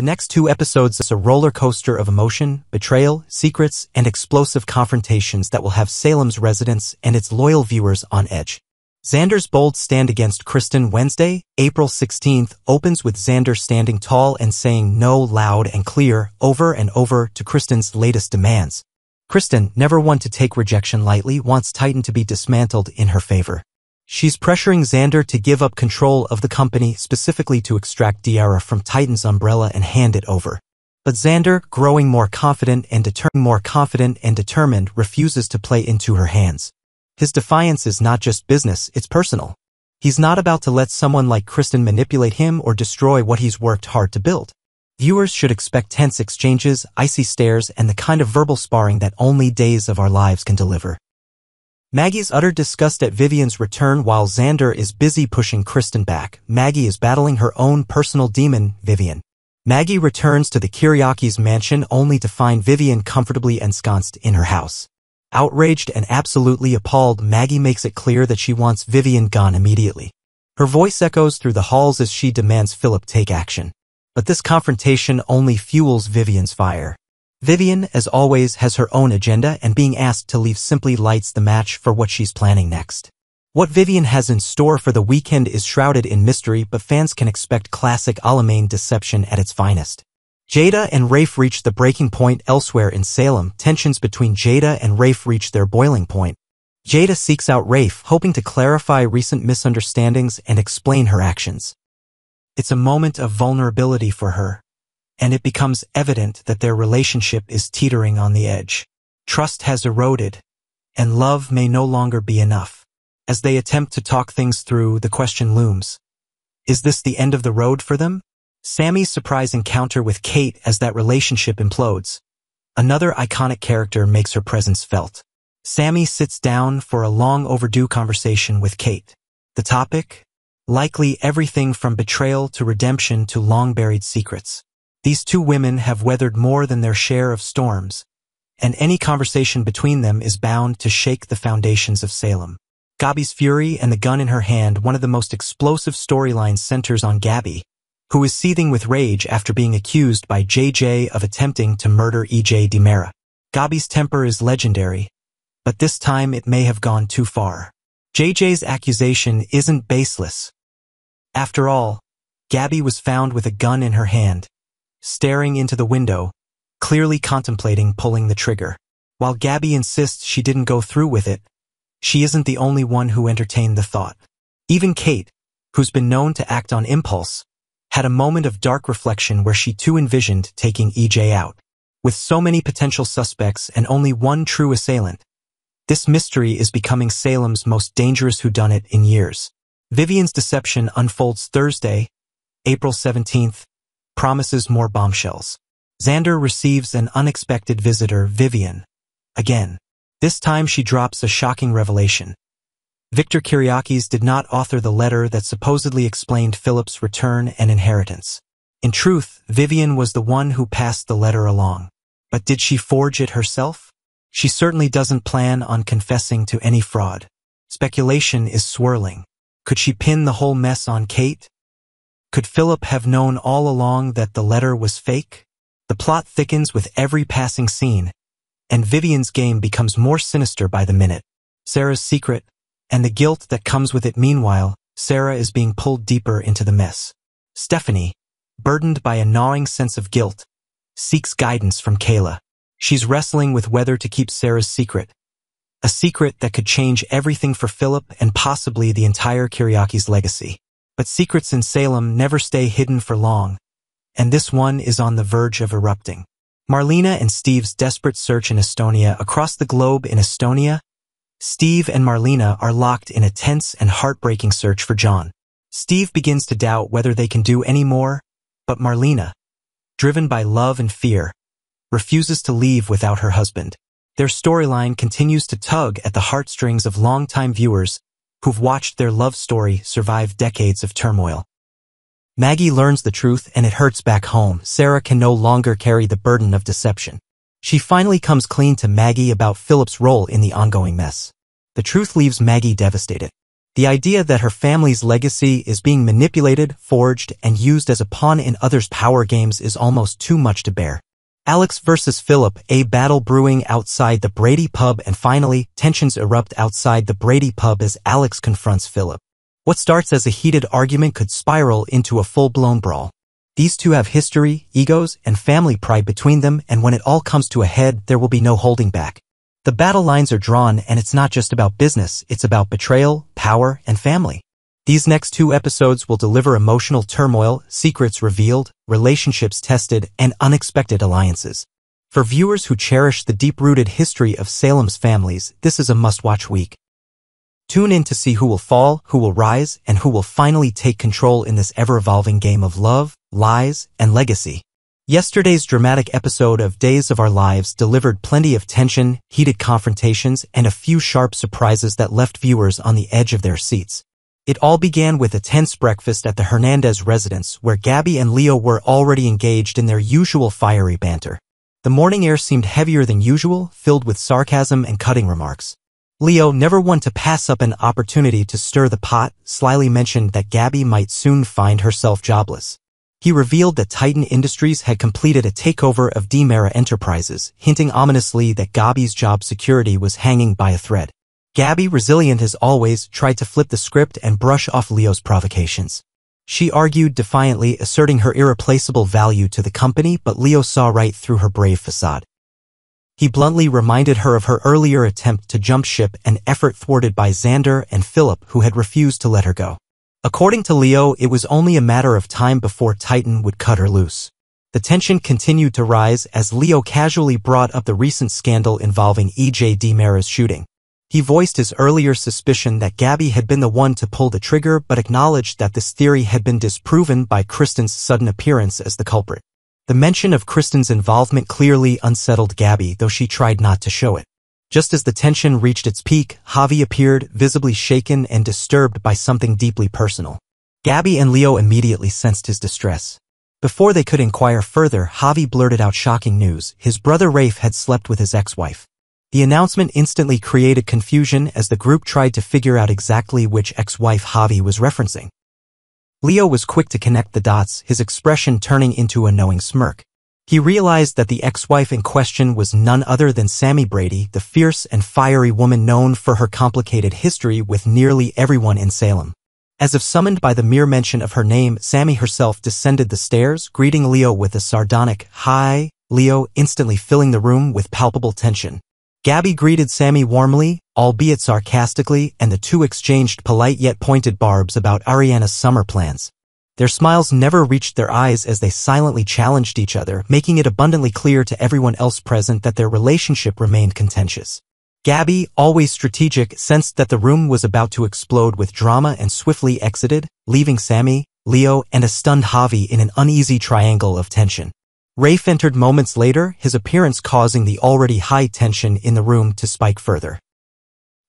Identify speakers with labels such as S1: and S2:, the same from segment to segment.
S1: The next 2 episodes is a roller coaster of emotion, betrayal, secrets, and explosive confrontations that will have Salem's residents and its loyal viewers on edge. Xander's bold stand against Kristen. Wednesday, April 16th, opens with Xander standing tall and saying no loud and clear over and over to Kristen's latest demands. Kristen, never one to take rejection lightly, wants Titan to be dismantled in her favor. She's pressuring Xander to give up control of the company, specifically to extract Diarra from Titan's umbrella and hand it over. But Xander, growing more confident and determined, refuses to play into her hands. His defiance is not just business, it's personal. He's not about to let someone like Kristen manipulate him or destroy what he's worked hard to build. Viewers should expect tense exchanges, icy stares, and the kind of verbal sparring that only Days of Our Lives can deliver. Maggie's utter disgust at Vivian's return. While Xander is busy pushing Kristen back, Maggie is battling her own personal demon, Vivian. Maggie returns to the Kiriakis' mansion only to find Vivian comfortably ensconced in her house. Outraged and absolutely appalled, Maggie makes it clear that she wants Vivian gone immediately. Her voice echoes through the halls as she demands Philip take action. But this confrontation only fuels Vivian's fire. Vivian, as always, has her own agenda, and being asked to leave simply lights the match for what she's planning next. What Vivian has in store for the weekend is shrouded in mystery, but fans can expect classic Alamein deception at its finest. Jada and Rafe reach the breaking point. Elsewhere in Salem, tensions between Jada and Rafe reach their boiling point. Jada seeks out Rafe, hoping to clarify recent misunderstandings and explain her actions. It's a moment of vulnerability for her, and it becomes evident that their relationship is teetering on the edge. Trust has eroded, and love may no longer be enough. As they attempt to talk things through, the question looms. Is this the end of the road for them? Sammy's surprise encounter with Kate as that relationship implodes. Another iconic character makes her presence felt. Sammy sits down for a long overdue conversation with Kate. The topic? Likely everything from betrayal to redemption to long-buried secrets. These 2 women have weathered more than their share of storms, and any conversation between them is bound to shake the foundations of Salem. Gabi's fury and the gun in her hand. One of the most explosive storylines centers on Gabi, who is seething with rage after being accused by JJ of attempting to murder EJ Dimera. Gabi's temper is legendary, but this time it may have gone too far. JJ's accusation isn't baseless. After all, Gabi was found with a gun in her hand, staring into the window, clearly contemplating pulling the trigger. While Gabi insists she didn't go through with it, she isn't the only one who entertained the thought. Even Kate, who's been known to act on impulse, had a moment of dark reflection where she too envisioned taking EJ out. With so many potential suspects and only one true assailant, this mystery is becoming Salem's most dangerous whodunit in years. Vivian's deception unfolds Thursday, April 17th, promises more bombshells. Xander receives an unexpected visitor, Vivian. Again. This time she drops a shocking revelation. Victor Kiriakis did not author the letter that supposedly explained Philip's return and inheritance. In truth, Vivian was the one who passed the letter along. But did she forge it herself? She certainly doesn't plan on confessing to any fraud. Speculation is swirling. Could she pin the whole mess on Kate? Could Philip have known all along that the letter was fake? The plot thickens with every passing scene, and Vivian's game becomes more sinister by the minute. Sarah's secret, and the guilt that comes with it. Meanwhile, Sarah is being pulled deeper into the mess. Stephanie, burdened by a gnawing sense of guilt, seeks guidance from Kayla. She's wrestling with whether to keep Sarah's secret, a secret that could change everything for Philip and possibly the entire Kiriakis legacy. But secrets in Salem never stay hidden for long, and this one is on the verge of erupting. Marlena and Steve's desperate search in Estonia. Across the globe in Estonia, Steve and Marlena are locked in a tense and heartbreaking search for John. Steve begins to doubt whether they can do any more, but Marlena, driven by love and fear, refuses to leave without her husband. Their storyline continues to tug at the heartstrings of longtime viewers who've watched their love story survive decades of turmoil. Maggie learns the truth and it hurts back home. Sarah can no longer carry the burden of deception. She finally comes clean to Maggie about Philip's role in the ongoing mess. The truth leaves Maggie devastated. The idea that her family's legacy is being manipulated, forged, and used as a pawn in others' power games is almost too much to bear. Alex versus Philip, a battle brewing outside the Brady pub, and finally, tensions erupt outside the Brady pub as Alex confronts Philip. What starts as a heated argument could spiral into a full-blown brawl. These two have history, egos, and family pride between them, and when it all comes to a head, there will be no holding back. The battle lines are drawn, and it's not just about business, it's about betrayal, power, and family. These next 2 episodes will deliver emotional turmoil, secrets revealed, relationships tested, and unexpected alliances. For viewers who cherish the deep-rooted history of Salem's families, this is a must-watch week. Tune in to see who will fall, who will rise, and who will finally take control in this ever-evolving game of love, lies, and legacy. Yesterday's dramatic episode of Days of Our Lives delivered plenty of tension, heated confrontations, and a few sharp surprises that left viewers on the edge of their seats. It all began with a tense breakfast at the Hernandez residence where Gabby and Leo were already engaged in their usual fiery banter. The morning air seemed heavier than usual, filled with sarcasm and cutting remarks. Leo, never one to pass up an opportunity to stir the pot, slyly mentioned that Gabby might soon find herself jobless. He revealed that Titan Industries had completed a takeover of DiMera Enterprises, hinting ominously that Gabby's job security was hanging by a thread. Gabby, resilient as always, tried to flip the script and brush off Leo's provocations. She argued defiantly, asserting her irreplaceable value to the company, but Leo saw right through her brave facade. He bluntly reminded her of her earlier attempt to jump ship, an effort thwarted by Xander and Philip, who had refused to let her go. According to Leo, it was only a matter of time before Titan would cut her loose. The tension continued to rise as Leo casually brought up the recent scandal involving E.J. DiMera's shooting. He voiced his earlier suspicion that Gabby had been the one to pull the trigger, but acknowledged that this theory had been disproven by Kristen's sudden appearance as the culprit. The mention of Kristen's involvement clearly unsettled Gabby, though she tried not to show it. Just as the tension reached its peak, Javi appeared, visibly shaken and disturbed by something deeply personal. Gabby and Leo immediately sensed his distress. Before they could inquire further, Javi blurted out shocking news: his brother Rafe had slept with his ex-wife. The announcement instantly created confusion as the group tried to figure out exactly which ex-wife Javi was referencing. Leo was quick to connect the dots, his expression turning into a knowing smirk. He realized that the ex-wife in question was none other than Sammy Brady, the fierce and fiery woman known for her complicated history with nearly everyone in Salem. As if summoned by the mere mention of her name, Sammy herself descended the stairs, greeting Leo with a sardonic, "Hi, Leo," instantly filling the room with palpable tension. Gabby greeted Sammy warmly, albeit sarcastically, and the two exchanged polite yet pointed barbs about Ariana's summer plans. Their smiles never reached their eyes as they silently challenged each other, making it abundantly clear to everyone else present that their relationship remained contentious. Gabby, always strategic, sensed that the room was about to explode with drama and swiftly exited, leaving Sammy, Leo, and a stunned Javi in an uneasy triangle of tension. Rafe entered moments later, his appearance causing the already high tension in the room to spike further.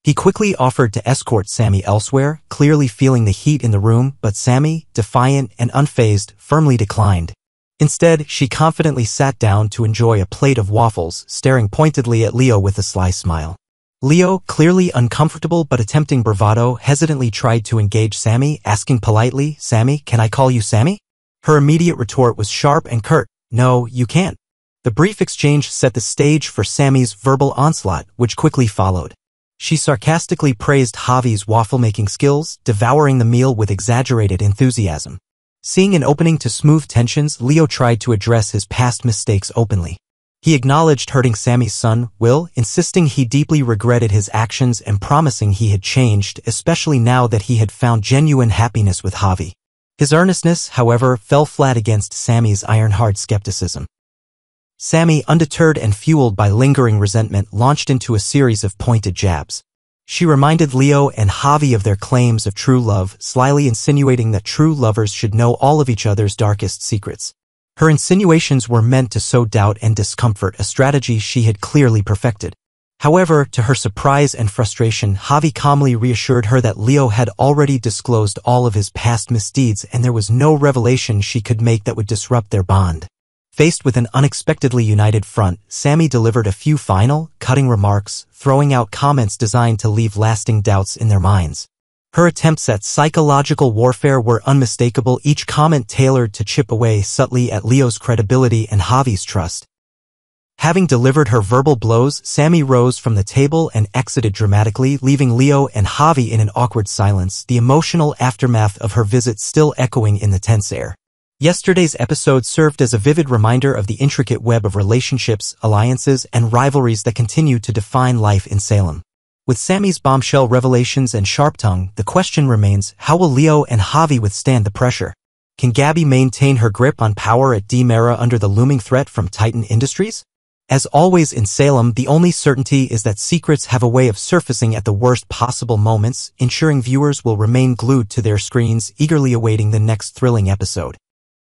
S1: He quickly offered to escort Sammy elsewhere, clearly feeling the heat in the room, but Sammy, defiant and unfazed, firmly declined. Instead, she confidently sat down to enjoy a plate of waffles, staring pointedly at Leo with a sly smile. Leo, clearly uncomfortable but attempting bravado, hesitantly tried to engage Sammy, asking politely, "Sammy, can I call you Sammy?" Her immediate retort was sharp and curt, "No, you can't." The brief exchange set the stage for Sammy's verbal onslaught, which quickly followed. She sarcastically praised Javi's waffle-making skills, devouring the meal with exaggerated enthusiasm. Seeing an opening to smooth tensions, Leo tried to address his past mistakes openly. He acknowledged hurting Sammy's son, Will, insisting he deeply regretted his actions and promising he had changed, especially now that he had found genuine happiness with Javi. His earnestness, however, fell flat against Sammy's iron-hard skepticism. Sammy, undeterred and fueled by lingering resentment, launched into a series of pointed jabs. She reminded Leo and Javi of their claims of true love, slyly insinuating that true lovers should know all of each other's darkest secrets. Her insinuations were meant to sow doubt and discomfort, a strategy she had clearly perfected. However, to her surprise and frustration, Javi calmly reassured her that Leo had already disclosed all of his past misdeeds and there was no revelation she could make that would disrupt their bond. Faced with an unexpectedly united front, Sammy delivered a few final, cutting remarks, throwing out comments designed to leave lasting doubts in their minds. Her attempts at psychological warfare were unmistakable, each comment tailored to chip away subtly at Leo's credibility and Javi's trust. Having delivered her verbal blows, Sammy rose from the table and exited dramatically, leaving Leo and Javi in an awkward silence, the emotional aftermath of her visit still echoing in the tense air. Yesterday's episode served as a vivid reminder of the intricate web of relationships, alliances, and rivalries that continue to define life in Salem. With Sammy's bombshell revelations and sharp tongue, the question remains, how will Leo and Javi withstand the pressure? Can Gabby maintain her grip on power at D-Mera under the looming threat from Titan Industries? As always in Salem, the only certainty is that secrets have a way of surfacing at the worst possible moments, ensuring viewers will remain glued to their screens, eagerly awaiting the next thrilling episode.